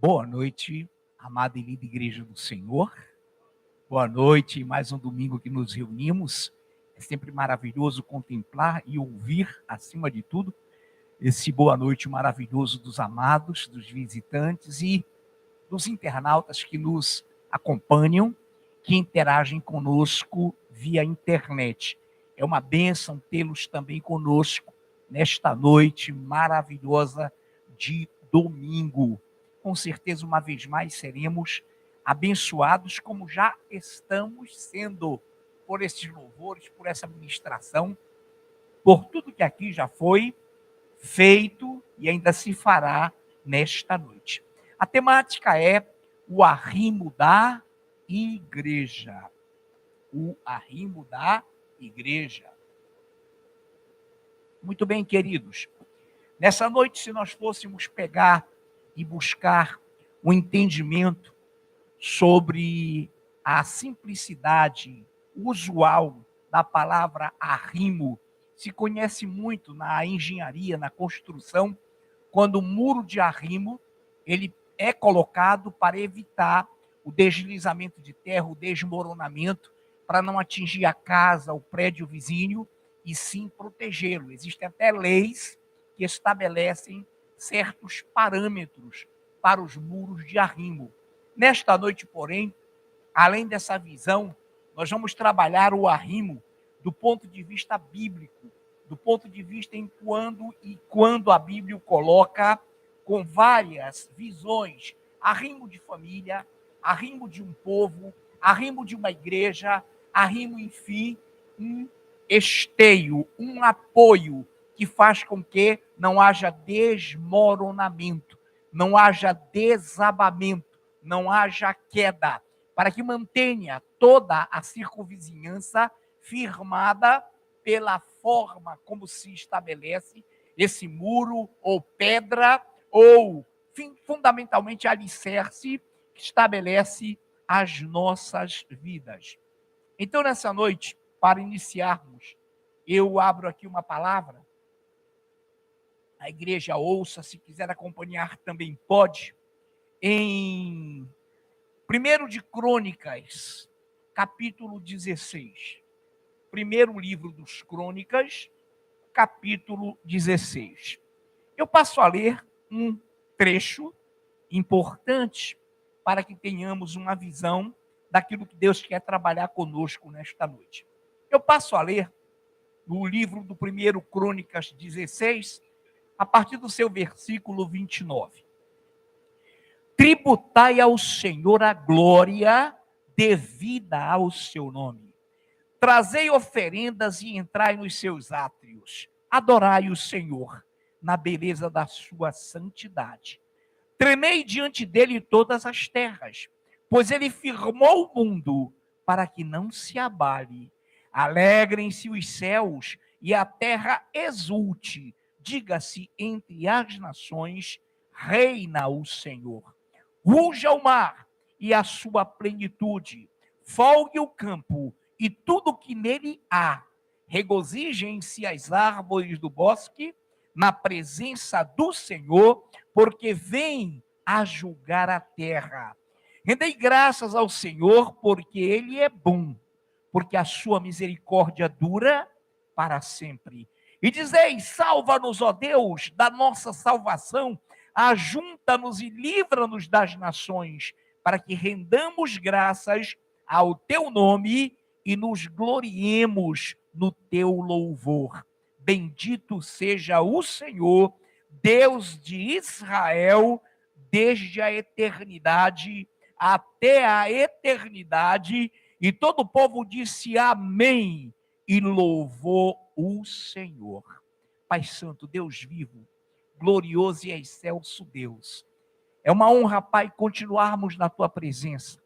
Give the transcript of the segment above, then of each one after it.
Boa noite, amada e linda Igreja do Senhor. Boa noite, mais um domingo que nos reunimos. É sempre maravilhoso contemplar e ouvir, acima de tudo, esse boa noite maravilhoso dos amados, dos visitantes e dos internautas que nos acompanham, que interagem conosco via internet. É uma bênção tê-los também conosco nesta noite maravilhosa de domingo. Com certeza, uma vez mais, seremos abençoados, como já estamos sendo, por esses louvores, por essa ministração, por tudo que aqui já foi feito e ainda se fará nesta noite. A temática é o arrimo da igreja. O arrimo da igreja. Muito bem, queridos. Nessa noite, se nós fôssemos pegar e buscar um entendimento sobre a simplicidade usual da palavra arrimo, se conhece muito na engenharia, na construção, quando o muro de arrimo ele é colocado para evitar o deslizamento de terra, o desmoronamento, para não atingir a casa, o prédio vizinho, e sim protegê-lo. Existem até leis que estabelecem certos parâmetros para os muros de arrimo. Nesta noite, porém, além dessa visão, nós vamos trabalhar o arrimo do ponto de vista bíblico, do ponto de vista em quando a Bíblia o coloca com várias visões, arrimo de família, arrimo de um povo, arrimo de uma igreja, arrimo, enfim, um esteio, um apoio que faz com que não haja desmoronamento, não haja desabamento, não haja queda, para que mantenha toda a circunvizinhança firmada pela forma como se estabelece esse muro ou pedra ou fundamentalmente alicerce que estabelece as nossas vidas. Então, nessa noite, para iniciarmos, eu abro aqui uma palavra. A igreja ouça, se quiser acompanhar também pode. Em 1 de Crônicas, capítulo 16. Primeiro livro dos Crônicas, capítulo 16. Eu passo a ler um trecho importante para que tenhamos uma visão daquilo que Deus quer trabalhar conosco nesta noite. Eu passo a ler no livro do 1 Crônicas 16, a partir do seu versículo 29. Tributai ao Senhor a glória devida ao seu nome. Trazei oferendas e entrai nos seus átrios. Adorai o Senhor na beleza da sua santidade. Tremei diante dele todas as terras, pois ele firmou o mundo para que não se abale. Alegrem-se os céus e a terra exulte. Diga-se entre as nações, reina o Senhor. Ruja o mar e a sua plenitude. Folgue o campo e tudo que nele há. Regozijem-se as árvores do bosque na presença do Senhor, porque vem a julgar a terra. Rendei graças ao Senhor, porque ele é bom, porque a sua misericórdia dura para sempre. E dizei: salva-nos, ó Deus, da nossa salvação, ajunta-nos e livra-nos das nações, para que rendamos graças ao teu nome e nos gloriemos no teu louvor. Bendito seja o Senhor, Deus de Israel, desde a eternidade até a eternidade. E todo o povo disse amém e louvou o Senhor. Pai Santo, Deus vivo, glorioso e excelso Deus. É uma honra, Pai, continuarmos na tua presença.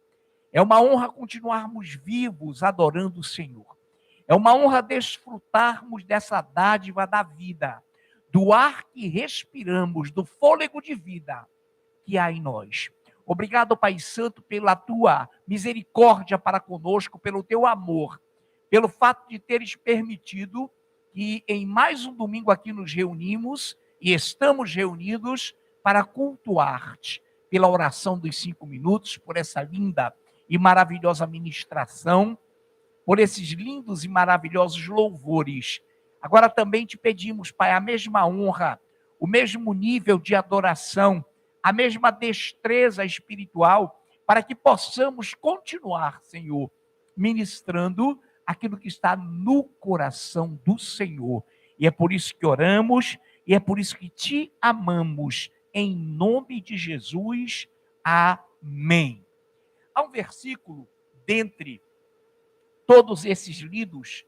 É uma honra continuarmos vivos adorando o Senhor. É uma honra desfrutarmos dessa dádiva da vida, do ar que respiramos, do fôlego de vida que há em nós. Obrigado, Pai Santo, pela tua misericórdia para conosco, pelo teu amor, pelo fato de teres permitido que em mais um domingo aqui nos reunimos e estamos reunidos para cultuar-te, pela oração dos 5 minutos, por essa linda e maravilhosa ministração, por esses lindos e maravilhosos louvores. Agora também te pedimos, Pai, a mesma honra, o mesmo nível de adoração, a mesma destreza espiritual, para que possamos continuar, Senhor, ministrando aquilo que está no coração do Senhor. E é por isso que oramos, e é por isso que te amamos, em nome de Jesus. Amém. Há um versículo dentre todos esses lidos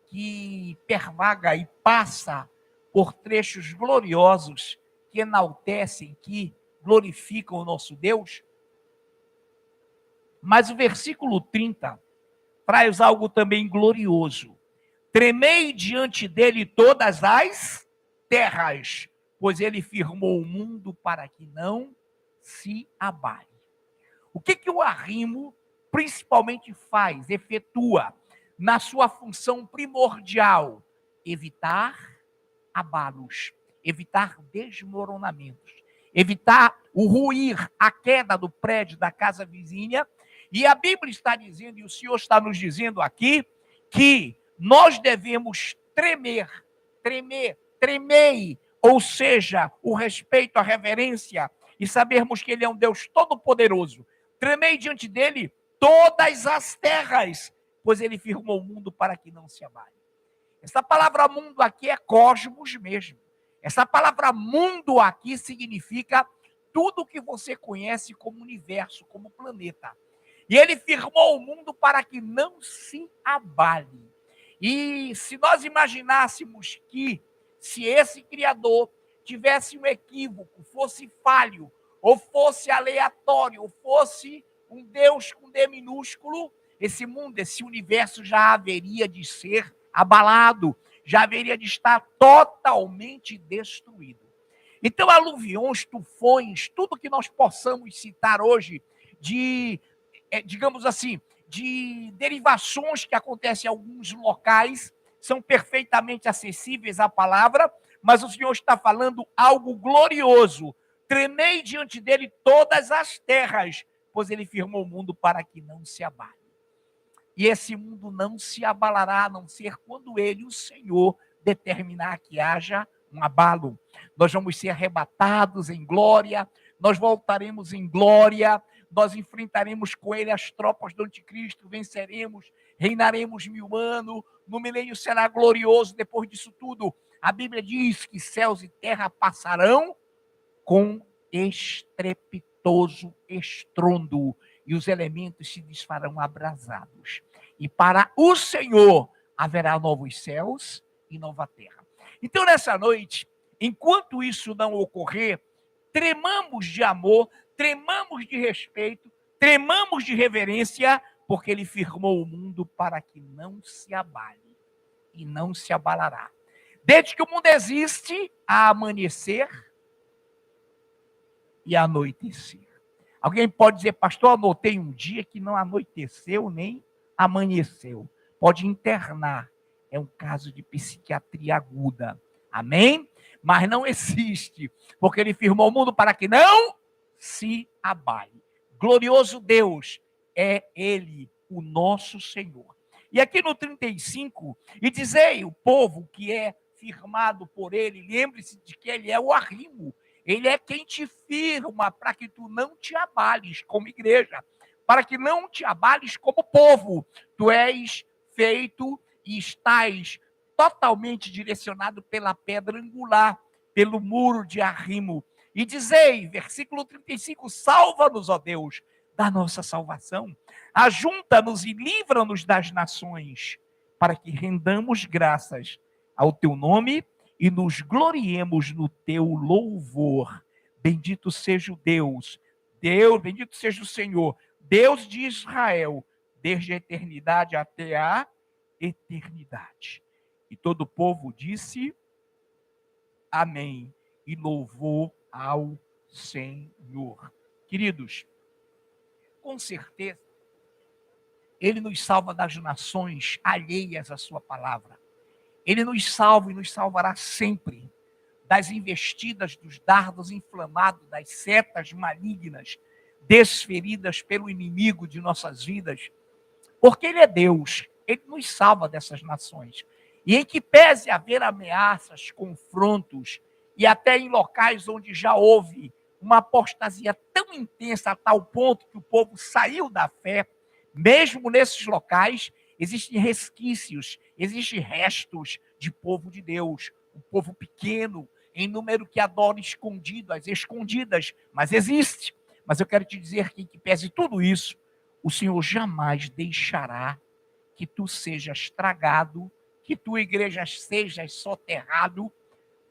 que pervaga e passa por trechos gloriosos que enaltecem, que glorificam o nosso Deus. Mas o versículo 30 traz algo também glorioso. Tremei diante dele todas as terras, pois ele firmou o mundo para que não se abale. O que o arrimo principalmente faz, efetua, na sua função primordial? Evitar abalos, evitar desmoronamentos, evitar o ruir, a queda do prédio, da casa vizinha. E a Bíblia está dizendo, e o Senhor está nos dizendo aqui, que nós devemos tremei, ou seja, o respeito, a reverência, e sabermos que Ele é um Deus todo-poderoso. Tremei diante dele todas as terras, pois ele firmou o mundo para que não se abale. Essa palavra mundo aqui é cosmos mesmo. Essa palavra mundo aqui significa tudo que você conhece como universo, como planeta. E ele firmou o mundo para que não se abale. E se nós imaginássemos que, se esse Criador tivesse um equívoco, fosse falho, ou fosse aleatório, ou fosse um Deus com D minúsculo, esse mundo, esse universo já haveria de ser abalado, já haveria de estar totalmente destruído. Então, aluviões, tufões, tudo que nós possamos citar hoje de, digamos assim, de derivações que acontecem em alguns locais, são perfeitamente acessíveis à palavra, mas o Senhor está falando algo glorioso. Tremei diante dele todas as terras, pois ele firmou o mundo para que não se abale. E esse mundo não se abalará, a não ser quando ele, o Senhor, determinar que haja um abalo. Nós vamos ser arrebatados em glória, nós voltaremos em glória, nós enfrentaremos com ele as tropas do anticristo, venceremos, reinaremos 1000 anos, no milênio será glorioso. Depois disso tudo, a Bíblia diz que céus e terra passarão com estrepitoso estrondo, e os elementos se desfarão abrasados. E para o Senhor haverá novos céus e nova terra. Então, nessa noite, enquanto isso não ocorrer, tremamos de amor, tremamos de respeito, tremamos de reverência, porque ele firmou o mundo para que não se abale e não se abalará. Desde que o mundo existe, a amanhecer e anoitecer. Alguém pode dizer, pastor, anotei um dia que não anoiteceu nem amanheceu. Pode internar. É um caso de psiquiatria aguda. Amém? Mas não existe, porque ele firmou o mundo para que não se abale. Glorioso Deus é ele, o nosso Senhor. E aqui no 35, e dizei, o povo que é firmado por ele, lembre-se de que ele é o arrimo. Ele é quem te firma para que tu não te abales como igreja, para que não te abales como povo. Tu és feito e estás totalmente direcionado pela pedra angular, pelo muro de arrimo. E dizei, versículo 35, salva-nos, ó Deus, da nossa salvação. Ajunta-nos e livra-nos das nações, para que rendamos graças ao teu nome e nos gloriemos no teu louvor. Bendito seja o Deus, bendito seja o Senhor, Deus de Israel, desde a eternidade até a eternidade. E todo o povo disse, amém, e louvou ao Senhor. Queridos, com certeza, ele nos salva das nações alheias à sua palavra. Ele nos salva e nos salvará sempre. das investidas, dos dardos inflamados, das setas malignas desferidas pelo inimigo de nossas vidas, porque Ele é Deus, Ele nos salva dessas nações. E em que pese haver ameaças, confrontos, e até em locais onde já houve uma apostasia tão intensa a tal ponto que o povo saiu da fé, mesmo nesses locais, existem resquícios, existem restos de povo de Deus, um povo pequeno, em número que adora escondido, as escondidas, mas existe. Mas eu quero te dizer que, em que pese tudo isso, o Senhor jamais deixará que tu sejas tragado, que tua igreja seja soterrado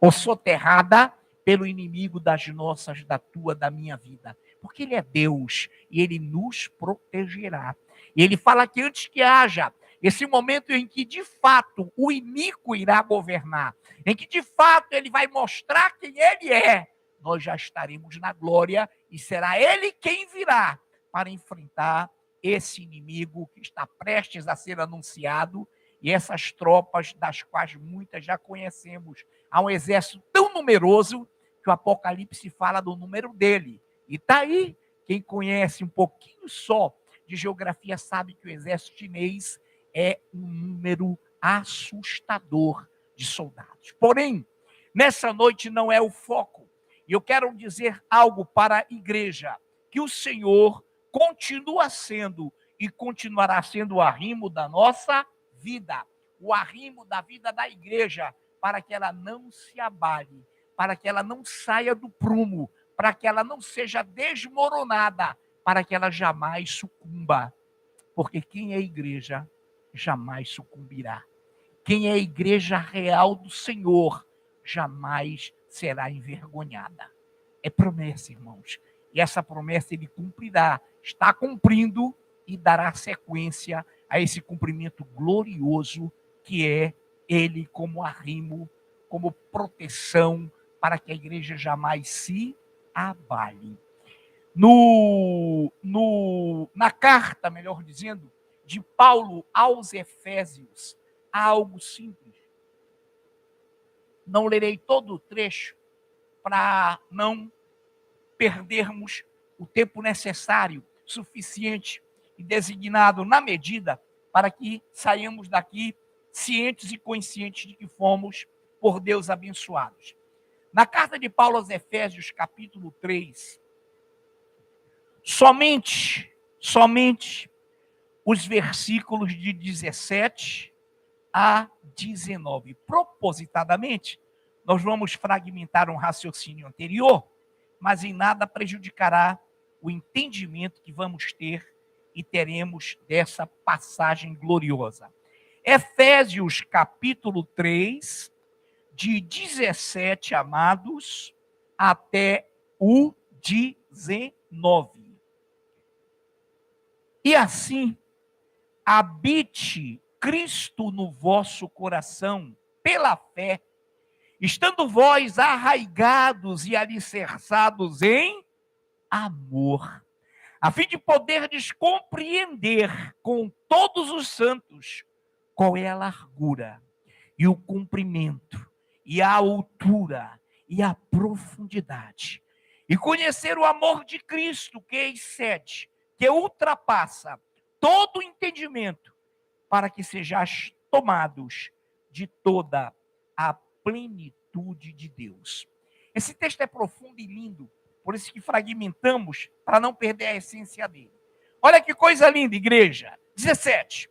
ou soterrada pelo inimigo das nossas, da tua, da minha vida. Porque Ele é Deus e Ele nos protegerá. E Ele fala que antes que haja esse momento em que, de fato, o iníquo irá governar, em que, de fato, Ele vai mostrar quem Ele é, nós já estaremos na glória e será Ele quem virá para enfrentar esse inimigo que está prestes a ser anunciado e essas tropas das quais muitas já conhecemos. Há um exército tão numeroso que o Apocalipse fala do número dele. E está aí, quem conhece um pouquinho só de geografia sabe que o exército chinês é um número assustador de soldados. Porém, nessa noite não é o foco. E eu quero dizer algo para a igreja, que o Senhor continua sendo e continuará sendo o arrimo da nossa vida, o arrimo da vida da igreja, para que ela não se abale, para que ela não saia do prumo, para que ela não seja desmoronada, para que ela jamais sucumba. Porque quem é igreja jamais sucumbirá. Quem é a igreja real do Senhor jamais será envergonhada. É promessa, irmãos. E essa promessa Ele cumprirá, está cumprindo e dará sequência a esse cumprimento glorioso que é Ele como arrimo, como proteção para que a igreja jamais se abale. Na carta, melhor dizendo, de Paulo aos Efésios, há algo simples. Não lerei todo o trecho para não perdermos o tempo necessário, suficiente e designado na medida para que saiamos daqui cientes e conscientes de que fomos por Deus abençoados. Na carta de Paulo aos Efésios, capítulo 3, somente os versículos de 17 a 19. Propositadamente, nós vamos fragmentar um raciocínio anterior, mas em nada prejudicará o entendimento que vamos ter e teremos dessa passagem gloriosa. Efésios capítulo 3, de 17, amados, até o 19. E assim, habite Cristo no vosso coração, pela fé, estando vós arraigados e alicerçados em amor, a fim de poderdes compreender com todos os santos qual é a largura e o comprimento e a altura e a profundidade, e conhecer o amor de Cristo que excede, que ultrapassa todo o entendimento, para que sejais tomados de toda a plenitude de Deus. Esse texto é profundo e lindo, por isso que fragmentamos, para não perder a essência dele. Olha que coisa linda, igreja. 17.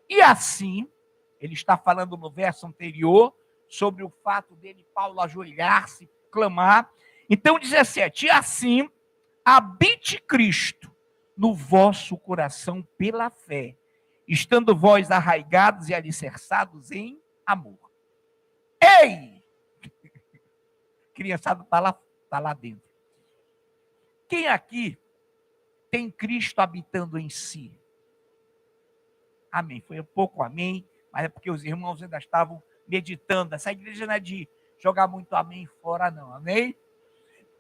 E assim, ele está falando no verso anterior, sobre o fato dele, Paulo, ajoelhar-se, clamar. Então, 17. E assim, habite Cristo no vosso coração pela fé, estando vós arraigados e alicerçados em amor. Ei! Criançada tá lá dentro. Quem aqui tem Cristo habitando em si? Amém. Foi um pouco amém, mas é porque os irmãos ainda estavam meditando. Essa igreja não é de jogar muito amém fora, não. Amém?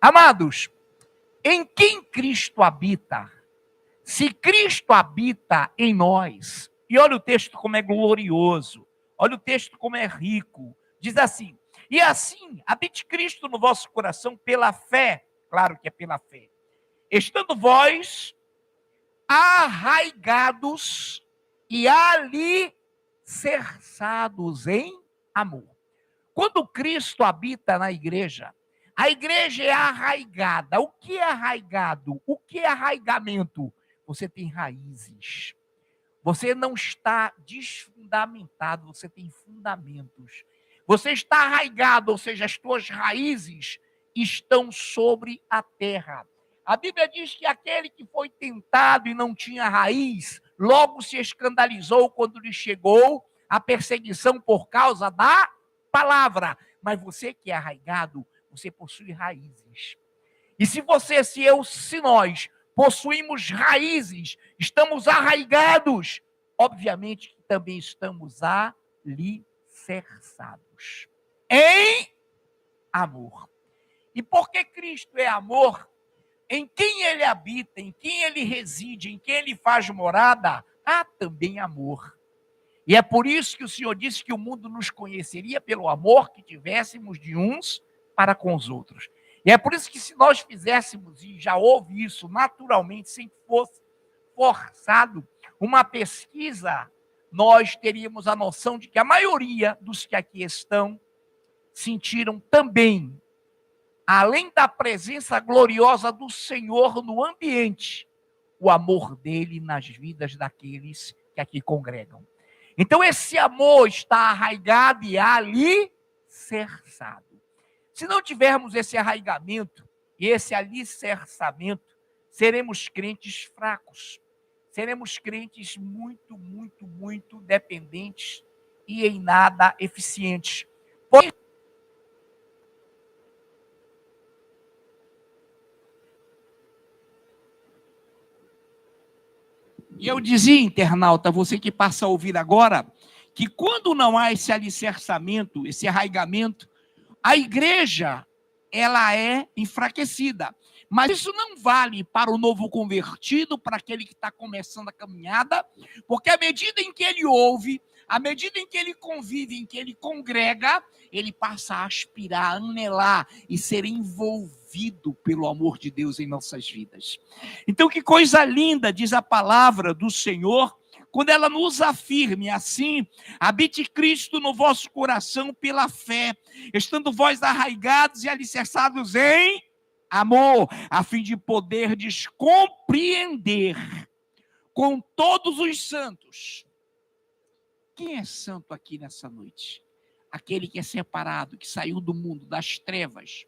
Amados, em quem Cristo habita? Se Cristo habita em nós, e olha o texto como é glorioso, olha o texto como é rico, diz assim: E assim, habite Cristo no vosso coração pela fé, claro que é pela fé, estando vós arraigados e alicerçados em amor. Quando Cristo habita na igreja, a igreja é arraigada. O que é arraigado? O que é arraigamento? Você tem raízes. Você não está desfundamentado, você tem fundamentos. Você está arraigado, ou seja, as tuas raízes estão sobre a terra. A Bíblia diz que aquele que foi tentado e não tinha raiz, logo se escandalizou quando lhe chegou a perseguição por causa da palavra. Mas você que é arraigado, você possui raízes. E se nós possuímos raízes, estamos arraigados, obviamente que também estamos alicerçados em amor. E porque Cristo é amor, em quem ele habita, em quem ele reside, em quem ele faz morada, há também amor. E é por isso que o Senhor disse que o mundo nos conheceria pelo amor que tivéssemos de uns para com os outros. E é por isso que se nós fizéssemos, e já houve isso naturalmente, sem que fosse forçado, uma pesquisa, nós teríamos a noção de que a maioria dos que aqui estão sentiram também, além da presença gloriosa do Senhor no ambiente, o amor dele nas vidas daqueles que aqui congregam. Então esse amor está arraigado e alicerçado. Se não tivermos esse arraigamento e esse alicerçamento, seremos crentes fracos. Seremos crentes muito, muito, muito dependentes e em nada eficientes. E eu dizia, internauta, você que passa a ouvir agora, que quando não há esse alicerçamento, esse arraigamento, a igreja, ela é enfraquecida. Mas isso não vale para o novo convertido, para aquele que está começando a caminhada, porque à medida em que ele ouve, à medida em que ele convive, em que ele congrega, ele passa a aspirar, a anelar e ser envolvido pelo amor de Deus em nossas vidas. Então, que coisa linda, diz a palavra do Senhor, quando ela nos afirme assim: habite Cristo no vosso coração pela fé, estando vós arraigados e alicerçados em amor, a fim de poderdes compreender com todos os santos. Quem é santo aqui nessa noite? Aquele que é separado, que saiu do mundo, das trevas,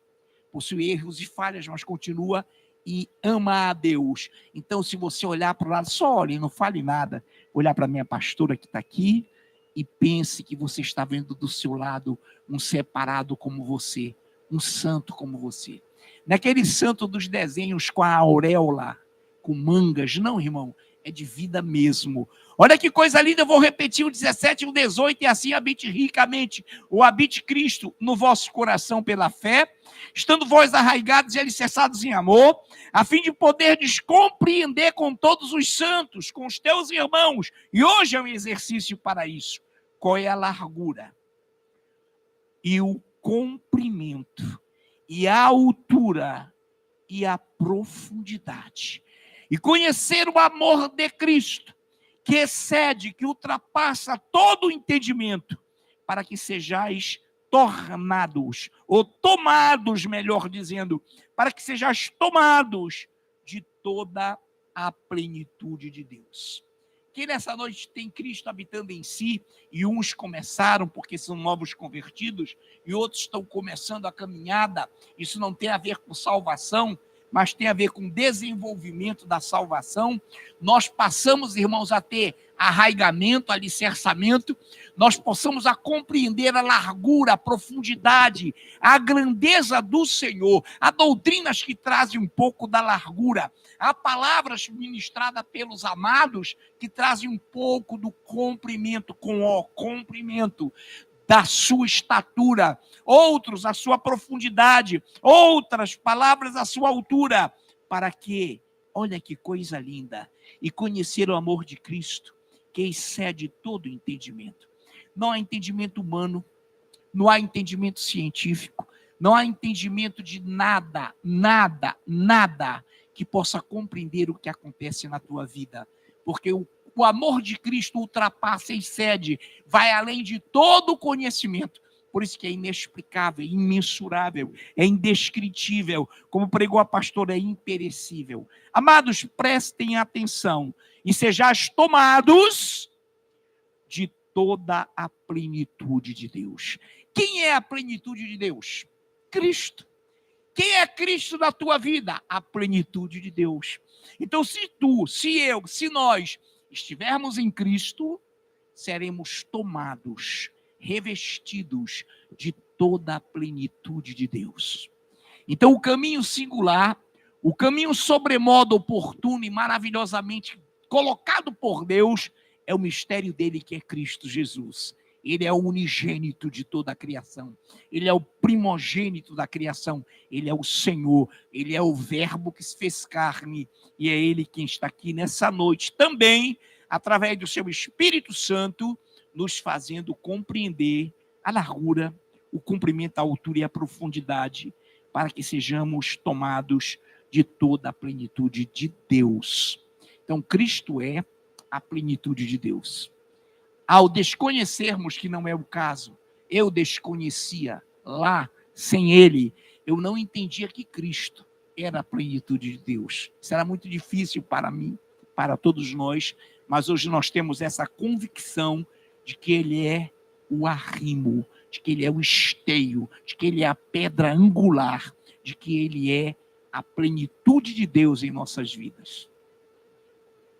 possui erros e falhas, mas continua e ama a Deus. Então, se você olhar para o lado, só olhe, não fale nada. Olhar para a minha pastora que está aqui e pense que você está vendo do seu lado um separado como você, um santo como você. Naquele santo dos desenhos com a auréola, com mangas, não, irmão, é de vida mesmo. Olha que coisa linda, eu vou repetir o 17 e o 18, e assim habite ricamente, ou habite Cristo no vosso coração pela fé, estando vós arraigados e alicerçados em amor, a fim de poderdes compreender com todos os santos, com os teus irmãos, e hoje é um exercício para isso, qual é a largura e o comprimento, e a altura e a profundidade, e conhecer o amor de Cristo, que excede, que ultrapassa todo o entendimento, para que sejais tornados, ou tomados, melhor dizendo, para que sejais tomados de toda a plenitude de Deus. Quem nessa noite tem Cristo habitando em si, e uns começaram porque são novos convertidos, e outros estão começando a caminhada, isso não tem a ver com salvação, mas tem a ver com desenvolvimento da salvação. Nós passamos, irmãos, a ter arraigamento, alicerçamento, nós possamos a compreender a largura, a profundidade, a grandeza do Senhor. Há doutrinas que trazem um pouco da largura, há palavras ministradas pelos amados que trazem um pouco do comprimento, com o comprimento da sua estatura, outros a sua profundidade, outras palavras a sua altura, para que, olha que coisa linda, e conhecer o amor de Cristo, que excede todo entendimento. Não há entendimento humano, não há entendimento científico, não há entendimento de nada, nada, nada que possa compreender o que acontece na tua vida. Porque o amor de Cristo ultrapassa e excede, vai além de todo o conhecimento. Por isso que é inexplicável, imensurável, é indescritível. Como pregou a pastora, é imperecível. Amados, prestem atenção e sejais tomados de toda a plenitude de Deus. Quem é a plenitude de Deus? Cristo. Quem é Cristo na tua vida? A plenitude de Deus. Então, se tu, se eu, se nós estivermos em Cristo, seremos tomados, revestidos de toda a plenitude de Deus. Então, o caminho singular, o caminho sobremodo oportuno e maravilhosamente colocado por Deus, é o mistério dele, que é Cristo Jesus. Ele é o unigênito de toda a criação. Ele é o primogênito da criação. Ele é o Senhor. Ele é o verbo que se fez carne. E é ele quem está aqui nessa noite também, através do seu Espírito Santo, nos fazendo compreender a largura, o comprimento, a altura e a profundidade, para que sejamos tomados de toda a plenitude de Deus. Então, Cristo é a plenitude de Deus. Ao desconhecermos que não é o caso, eu desconhecia lá, sem ele, eu não entendia que Cristo era a plenitude de Deus. Isso era muito difícil para mim, para todos nós, mas hoje nós temos essa convicção de que ele é o arrimo, de que ele é o esteio, de que ele é a pedra angular, de que ele é a plenitude de Deus em nossas vidas.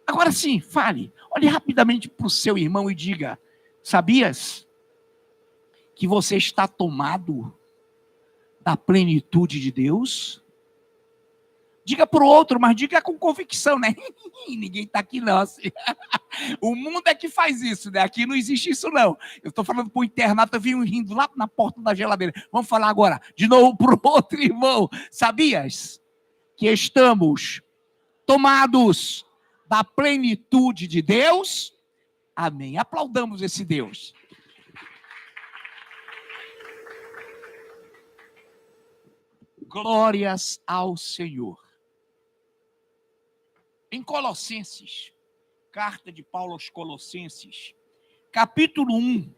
Agora sim, fale, olhe rapidamente para o seu irmão e diga: sabias que você está tomado da plenitude de Deus? Diga para o outro, mas diga com convicção, né? Ninguém está aqui não. Assim. O mundo é que faz isso, né? Aqui não existe isso não. Eu estou falando para o internato, eu vim rindo lá na porta da geladeira. Vamos falar agora, de novo para o outro irmão. Sabias que estamos tomados da plenitude de Deus? Amém. Aplaudamos esse Deus. Glórias ao Senhor. Em Colossenses, carta de Paulo aos Colossenses, capítulo 1,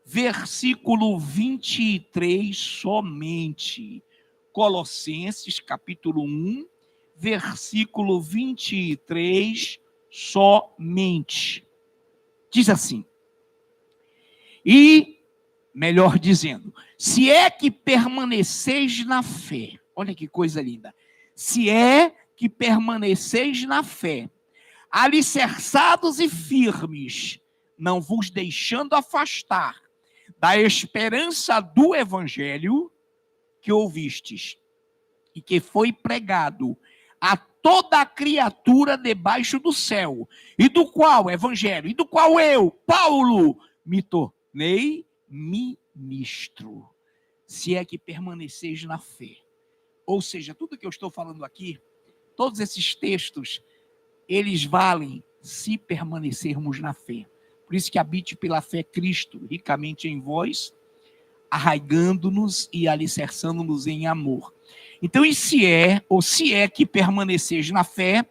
versículo 23 somente. Colossenses, capítulo 1, versículo 23 somente. Diz assim: e, melhor dizendo, se é que permaneceis na fé, olha que coisa linda, se é que permaneceis na fé, alicerçados e firmes, não vos deixando afastar da esperança do evangelho que ouvistes e que foi pregado a toda a criatura debaixo do céu, e do qual, evangelho, e do qual eu, Paulo, me tornei ministro, se é que permaneceis na fé. Ou seja, tudo que eu estou falando aqui, todos esses textos, eles valem se permanecermos na fé. Por isso que habite pela fé Cristo ricamente em vós, arraigando-nos e alicerçando-nos em amor. Então, e se é que permaneceis na fé,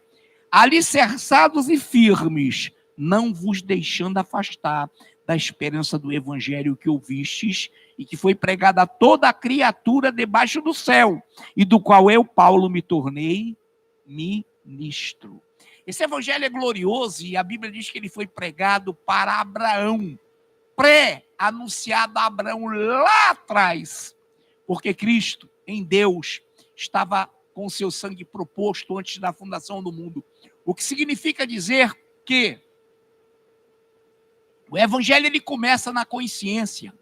alicerçados e firmes, não vos deixando afastar da esperança do evangelho que ouvistes e que foi pregada a toda a criatura debaixo do céu, e do qual eu, Paulo, me tornei ministro. Esse evangelho é glorioso e a Bíblia diz que ele foi pregado para Abraão, pré-anunciado a Abraão lá atrás, porque Cristo, em Deus, estava com o seu sangue proposto antes da fundação do mundo. O que significa dizer que o evangelho ele começa na consciência.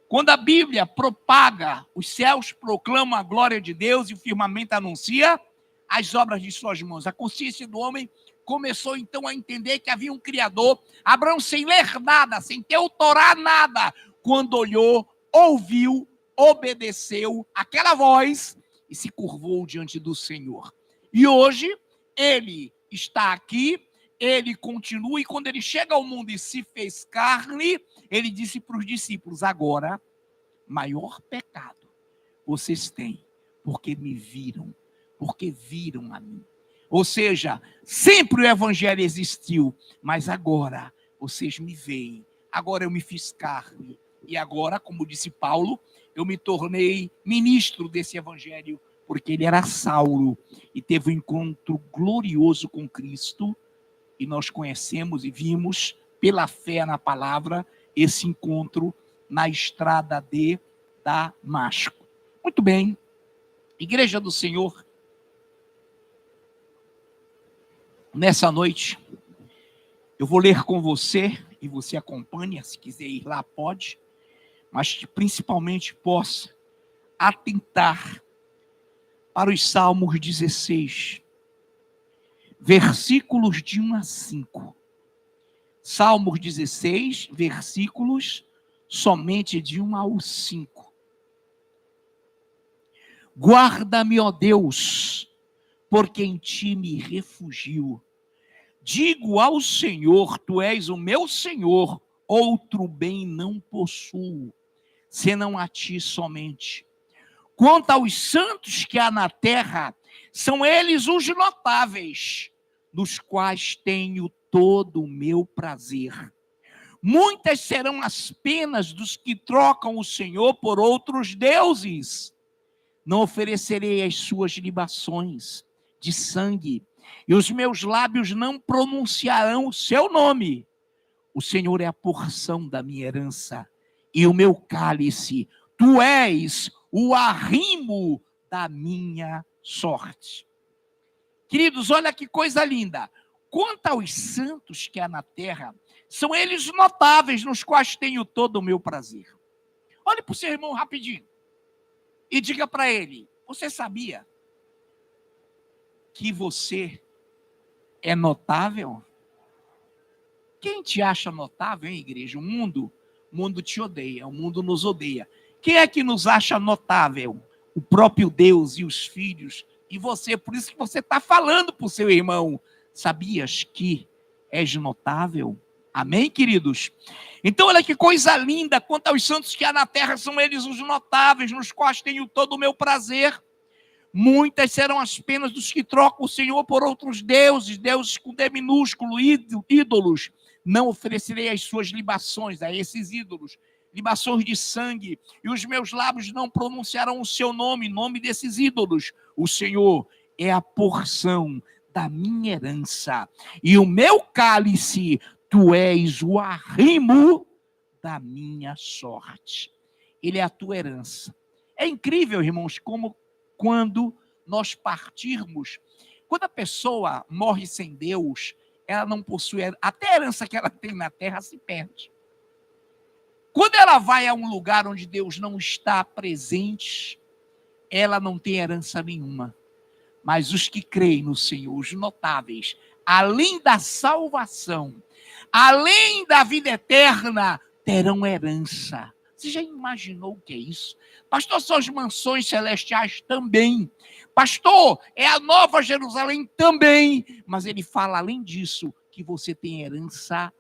Quando a Bíblia propaga, os céus proclamam a glória de Deus e o firmamento anuncia as obras de suas mãos. A consciência do homem começou então a entender que havia um Criador. Abraão, sem ler nada, sem ter o Torá nada, quando olhou, ouviu, obedeceu aquela voz e se curvou diante do Senhor. E hoje ele está aqui, ele continua, e quando ele chega ao mundo e se fez carne, ele disse para os discípulos: agora maior pecado vocês têm, porque me viram, porque viram a mim. Ou seja, sempre o evangelho existiu, mas agora vocês me veem, agora eu me fiz carne, e agora, como disse Paulo, eu me tornei ministro desse evangelho, porque ele era Saulo, e teve um encontro glorioso com Cristo, e nós conhecemos e vimos, pela fé na palavra, esse encontro na estrada de Damasco. Muito bem, Igreja do Senhor, nessa noite, eu vou ler com você, e você acompanha, se quiser ir lá pode, mas que principalmente possa atentar para os Salmos 16, versículos de 1 a 5. Salmos 16, versículos somente de 1 ao 5. Guarda-me, ó Deus, porque em ti me refugio. Digo ao Senhor, tu és o meu Senhor, outro bem não possuo, senão a ti somente. Quanto aos santos que há na terra, são eles os notáveis, nos quais tenho todo o meu prazer. Muitas serão as penas dos que trocam o Senhor por outros deuses. Não oferecerei as suas libações de sangue, e os meus lábios não pronunciarão o seu nome. O Senhor é a porção da minha herança, e o meu cálice. Tu és o arrimo da minha sorte. Queridos, olha que coisa linda. Quanto aos santos que há na terra, são eles notáveis, nos quais tenho todo o meu prazer. Olhe para o seu irmão rapidinho e diga para ele: você sabia que você é notável? Quem te acha notável, hein, igreja? O mundo te odeia, o mundo nos odeia. Quem é que nos acha notável? O próprio Deus e os filhos e você. Por isso que você está falando para o seu irmão: sabias que és notável? Amém, queridos? Então, olha que coisa linda. Quanto aos santos que há na terra, são eles os notáveis, nos quais tenho todo o meu prazer. Muitas serão as penas dos que trocam o Senhor por outros deuses, deuses com D minúsculo, ídolos. Não oferecerei as suas libações a esses ídolos, libações de sangue, e os meus lábios não pronunciarão o seu nome, nome desses ídolos. O Senhor é a porção da minha herança, e o meu cálice. Tu és o arrimo da minha sorte. Ele é a tua herança. É incrível, irmãos, como quando nós partirmos, quando a pessoa morre sem Deus, ela não possui, até a herança que ela tem na terra se perde. Quando ela vai a um lugar onde Deus não está presente, ela não tem herança nenhuma. Mas os que creem no Senhor, os notáveis, além da salvação, além da vida eterna, terão herança. Você já imaginou o que é isso? Pastor, são as mansões celestiais também. Pastor, é a Nova Jerusalém também. Mas ele fala, além disso, que você tem herança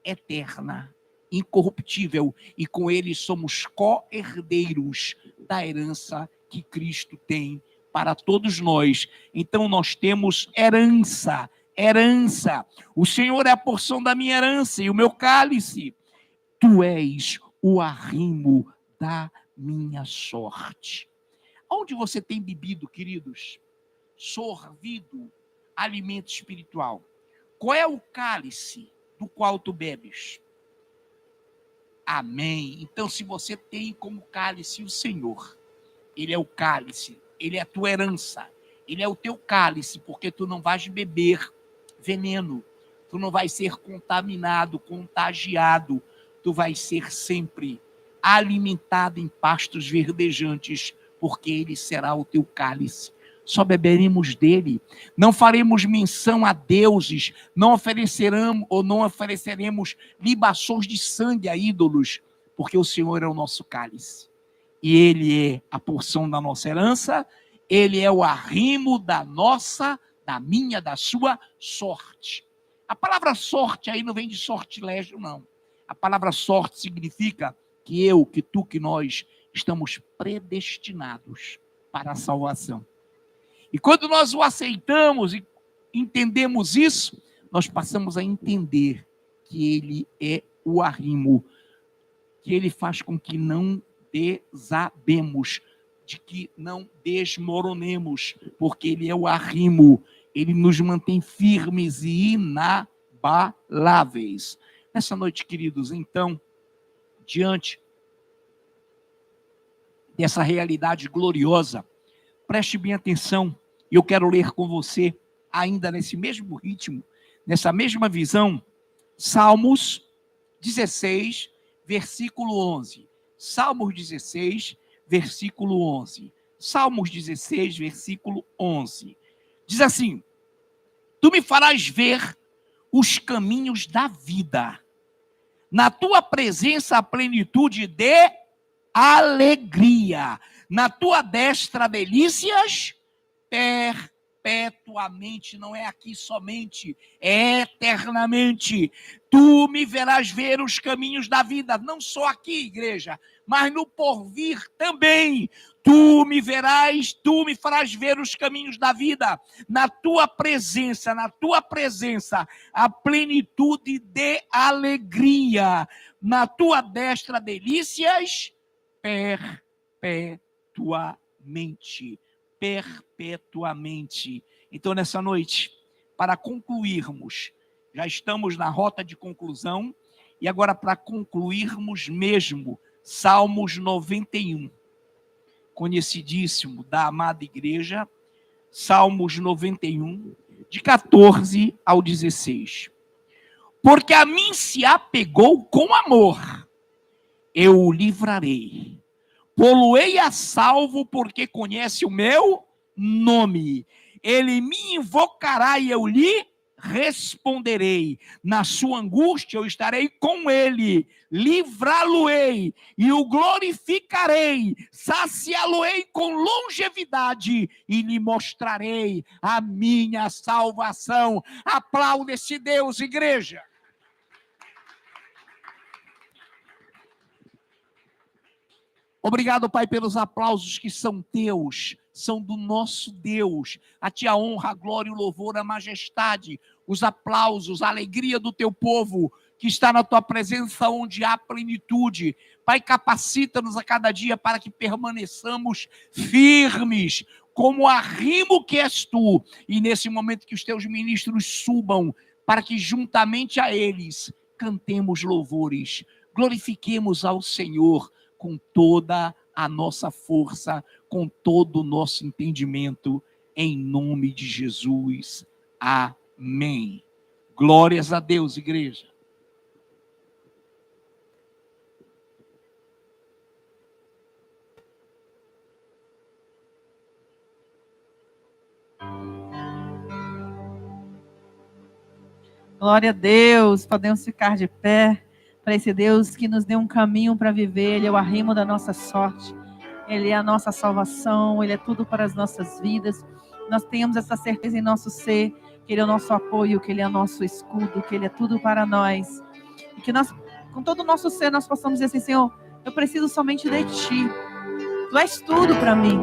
eterna, incorruptível, e com ele somos co-herdeiros da herança que Cristo tem para todos nós. Então nós temos herança. O Senhor é a porção da minha herança e o meu cálice. Tu és o arrimo da minha sorte. Onde você tem bebido, queridos? Sorvido alimento espiritual. Qual é o cálice do qual tu bebes? Amém. Então, se você tem como cálice o Senhor, ele é o cálice, ele é a tua herança, ele é o teu cálice, porque tu não vais beber veneno, tu não vais ser contaminado, contagiado, tu vais ser sempre alimentado em pastos verdejantes, porque ele será o teu cálice. Só beberemos dele, não faremos menção a deuses, não ofereceremos libações de sangue a ídolos, porque o Senhor é o nosso cálice. E ele é a porção da nossa herança, ele é o arrimo da minha, da sua sorte. A palavra sorte aí não vem de sortilégio, não. A palavra sorte significa que eu, que tu, que nós estamos predestinados para a salvação. E quando nós o aceitamos e entendemos isso, nós passamos a entender que ele é o arrimo, que ele faz com que não desabemos, de que não desmoronemos, porque ele é o arrimo, ele nos mantém firmes e inabaláveis. Nessa noite, queridos, então, diante dessa realidade gloriosa, preste bem atenção, e eu quero ler com você, ainda nesse mesmo ritmo, nessa mesma visão, Salmos 16, versículo 11. Salmos 16, versículo 11. Salmos 16, versículo 11. Diz assim: Tu me farás ver os caminhos da vida. Na tua presença a plenitude de alegria. Na tua destra delícias perpetuamente. Não é aqui somente, é eternamente. Tu me verás ver os caminhos da vida, não só aqui, igreja, mas no porvir também. Tu me farás ver os caminhos da vida. Na tua presença, a plenitude de alegria. Na tua destra delícias perpetuamente. Perpetuamente. Então, nessa noite, para concluirmos, já estamos na rota de conclusão, e agora para concluirmos mesmo, Salmos 91, conhecidíssimo da amada igreja, Salmos 91, de 14 ao 16. Porque a mim se apegou com amor, eu o livrarei. Pô-lo-ei a salvo, porque conhece o meu nome. Ele me invocará e eu lhe responderei. Na sua angústia eu estarei com ele. Livrá-lo-ei e o glorificarei. Saciá-lo-ei com longevidade e lhe mostrarei a minha salvação. Aplauda esse Deus, igreja. Obrigado, Pai, pelos aplausos que são teus, são do nosso Deus. A ti a honra, a glória, o louvor, a majestade, os aplausos, a alegria do teu povo que está na tua presença onde há plenitude. Pai, capacita-nos a cada dia para que permaneçamos firmes, como arrimo que és tu. E nesse momento que os teus ministros subam, para que juntamente a eles cantemos louvores, glorifiquemos ao Senhor, com toda a nossa força, com todo o nosso entendimento, em nome de Jesus. Amém. Glórias a Deus, igreja. Glória a Deus, podemos ficar de pé para esse Deus que nos deu um caminho para viver. Ele é o arrimo da nossa sorte, Ele é a nossa salvação, Ele é tudo para as nossas vidas. Nós tenhamos essa certeza em nosso ser, que Ele é o nosso apoio, que Ele é o nosso escudo, que Ele é tudo para nós. E que nós, com todo o nosso ser, nós possamos dizer assim: Senhor, eu preciso somente de Ti. Tu és tudo para mim.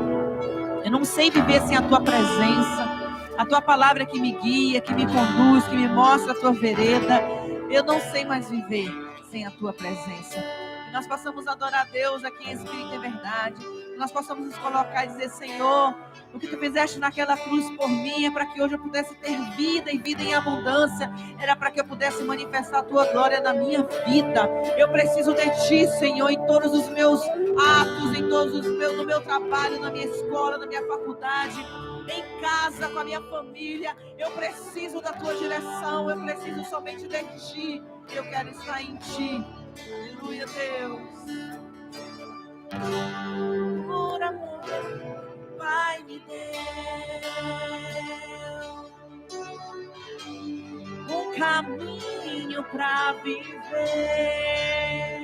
Eu não sei viver sem a Tua presença. A Tua palavra que me guia, que me conduz, que me mostra a Tua vereda. Eu não sei mais viver sem a Tua presença. Que nós possamos adorar a Deus aqui em espírito e verdade. Que nós possamos nos colocar e dizer: Senhor, o que Tu fizeste naquela cruz por mim é para que hoje eu pudesse ter vida e vida em abundância. Era para que eu pudesse manifestar a Tua glória na minha vida. Eu preciso de Ti, Senhor, em todos os meus atos, em todos os meus, no meu trabalho, na minha escola, na minha faculdade, em casa, com a minha família. Eu preciso da Tua direção, eu preciso somente de Ti. Eu quero estar em Ti. Aleluia, Deus. Por amor, Pai me deu um caminho para viver.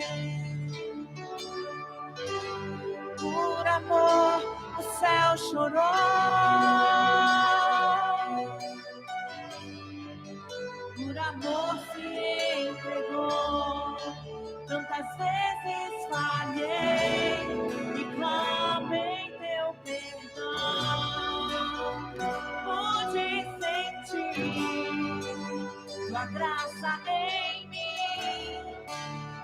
Por amor, o céu chorou. Por amor se entregou. Tantas vezes falhei e graça em mim.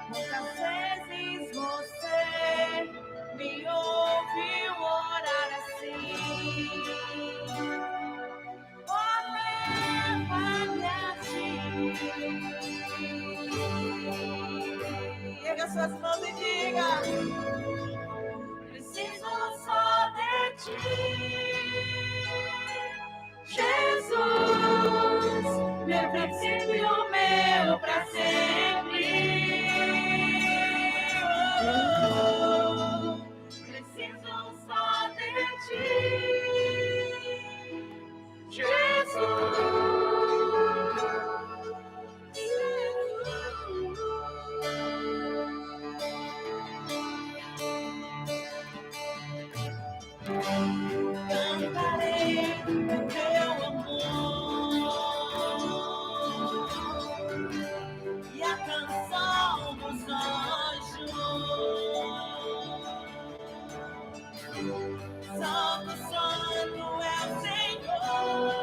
Muitas vezes você me ouviu orar assim. Oh, leva-me a ti. Erga suas mãos e diga: preciso só de ti, Jesus, meu princípio, meu pra sempre. Oh, preciso só de ti, Jesus. Cantarei o teu amor e a canção dos anjos. Santo, Santo é o Senhor,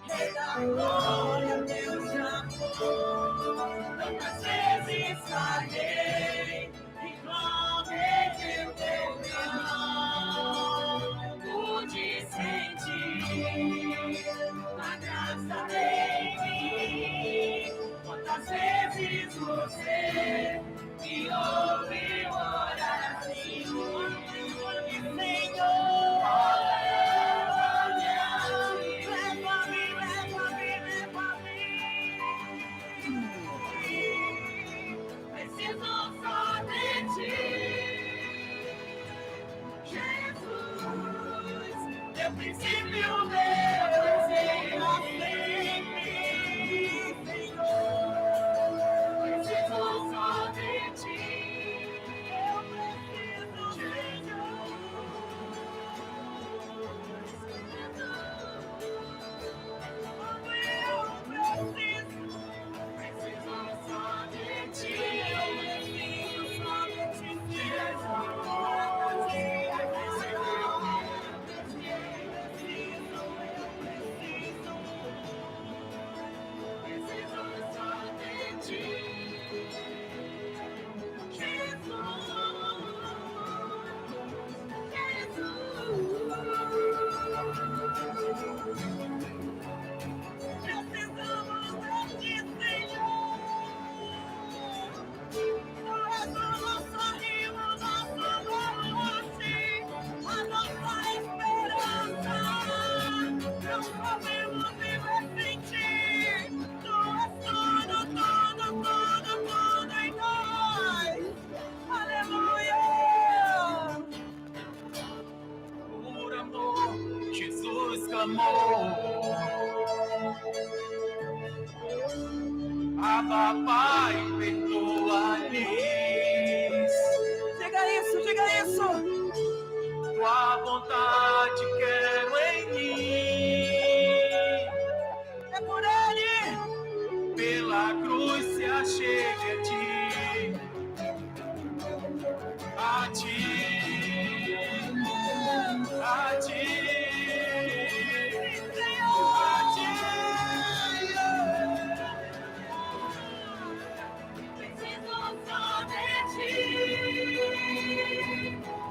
Rei da glória, Deus de amor. Tantas vezes falhei e clamei o teu perdão. Pude sentir a graça em mim. Quantas vezes você me ouviu orar assim, Senhor, leva-me, leva-me, leva-me. Preciso só de ti, Jesus, meu princípio, meu sempre, Senhor. Preciso só de ti, eu preciso de Jesus. Preciso só de ti, eu preciso só de ti, Jesus clamou, Abba, Pai, perdoa-lhes. Diga isso, diga isso. Tua vontade quero em mim. É por Ele. Pela cruz se achegue a ti. A ti. A ti.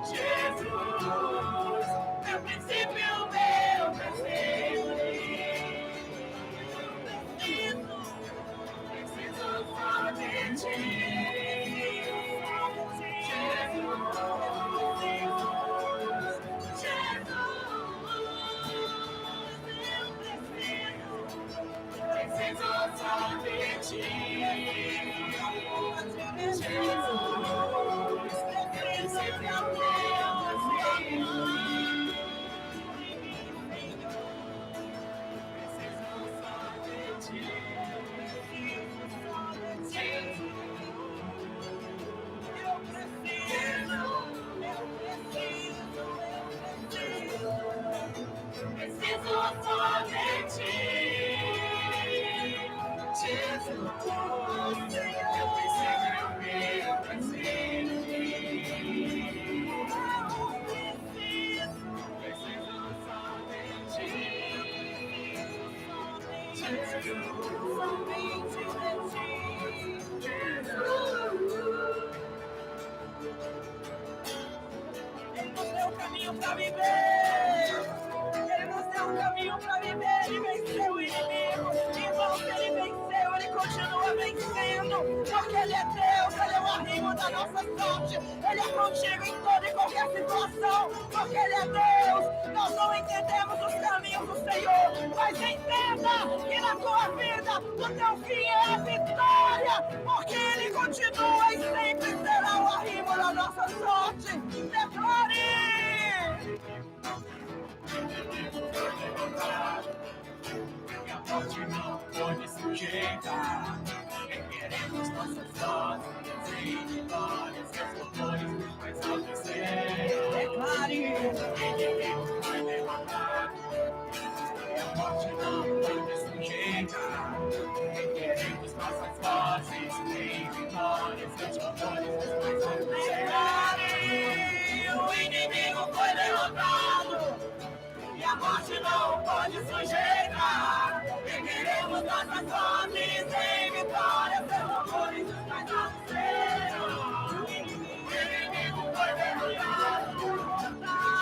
Jesus, meu princípio, meu presente. Preciso só de ti. Jesus, preciso só de ti. Jesus, preciso de amor, Senhor. Preciso só de ti. Eu preciso, preciso só de ti. Jesus. para viver. Ele nos deu um caminho para viver. Ele venceu o inimigo. Irmão, se ele venceu, ele continua vencendo. Porque ele é Deus, ele é o arrimo da nossa sorte. Ele é contigo em toda e qualquer situação. Porque ele é Deus. Nós não entendemos os caminhos do Senhor. Mas entenda que na tua vida, o teu fim é a vitória. Porque ele continua e sempre será o arrimo da nossa sorte. Declare! E a morte não pode sujeitar. Ergueremos nossas vozes em vitórias, seus louvores mais altos serão. Declare! O inimigo foi derrotado. E a morte não pode sujeitar. Ergueremos nossas vozes em vitórias, seus louvores mais altos serão. O inimigo foi derrotado e a morte não pode sujeitar. Ergueremos nossas vozes em vitória, seus louvores os mais altos serão. O inimigo foi derrotado e a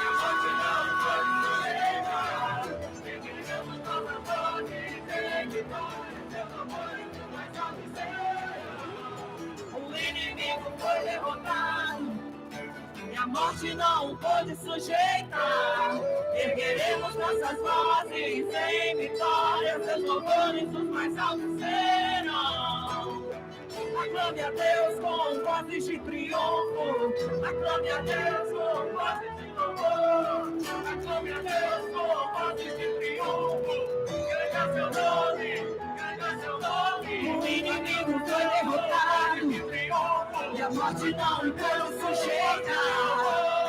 morte não pode sujeitar. Ergueremos nossas vozes em vitória, seus louvores os mais altos serão. O inimigo foi derrotado e a morte não pôde sujeitar. Ergueremos nossas vozes em vitória, seus louvores os mais altos serão. Aclame a Deus com vozes de triunfo. Aclame a Deus com vozes de louvor. Aclame a Deus com vozes de triunfo. Grande é seu nome, grande é seu nome. O inimigo foi derrotado e a morte não pôde sujeitar.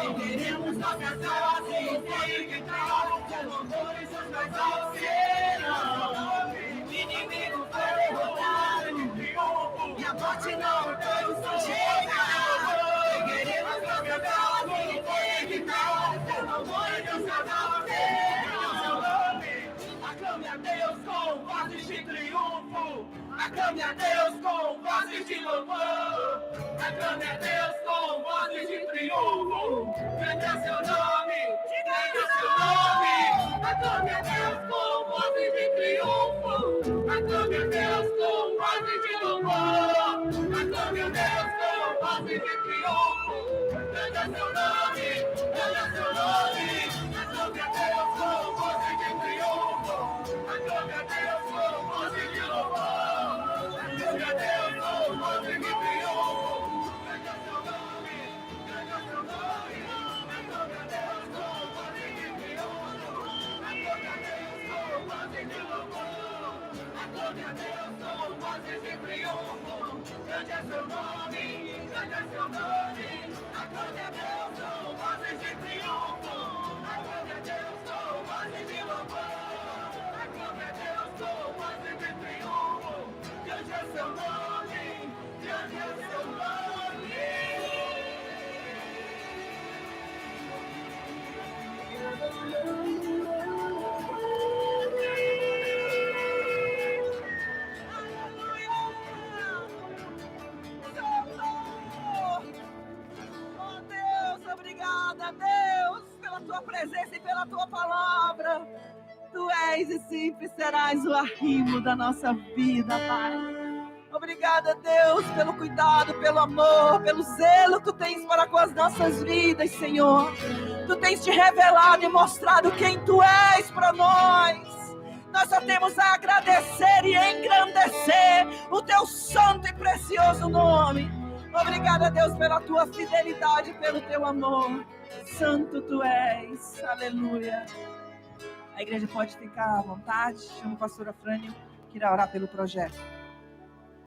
Ergueremos nossas vozes em vitória, seus louvores os mais altos serão. O inimigo foi derrotado e a morte não pôde sujeitar. Ergueremos nossas vozes em vitória, seus louvores os mais altos serão. Aclame a Deus com vozes de triunfo. Aclame a Deus com vozes de louvor. Aclame a Deus com vozes de triunfo. Grande é seu nome, grande é seu nome. Aclame a Deus com vozes de triunfo. Aclame a Deus com vozes de louvor. Aclame a Deus com vozes de triunfo. Grande é seu nome, grande é seu nome. Aclame a Deus com vozes de triunfo. Aclame a Deus com vozes de louvor. Aclame a Deus com vozes de triunfo. Grande é seu nome, grande é seu nome. Aclame a Deus com vozes de triunfo. Aclame a Deus com vozes de louvor. Aclame a Deus com vozes de triunfo. Grande é seu nome, grande é seu nome. Aclame a Deus com vozes de triunfo. Aclame a Deus com vozes de louvor. Aclame a Deus com vozes de triunfo. Grande é seu nome, grande é seu nome. Oh Deus, obrigada, Deus, pela tua presença e pela tua palavra. Tu és e sempre serás o arrimo da nossa vida, Pai. Obrigada, Deus, pelo cuidado, pelo amor, pelo zelo que tu tens para com as nossas vidas, Senhor. Tu tens te revelado e mostrado quem tu és para nós. Nós só temos a agradecer e engrandecer o teu santo e precioso nome. Obrigada, Deus, pela tua fidelidade e pelo teu amor. Santo tu és. Aleluia. A igreja pode ficar à vontade. Chamo a pastora Frânio, que irá orar pelo projeto.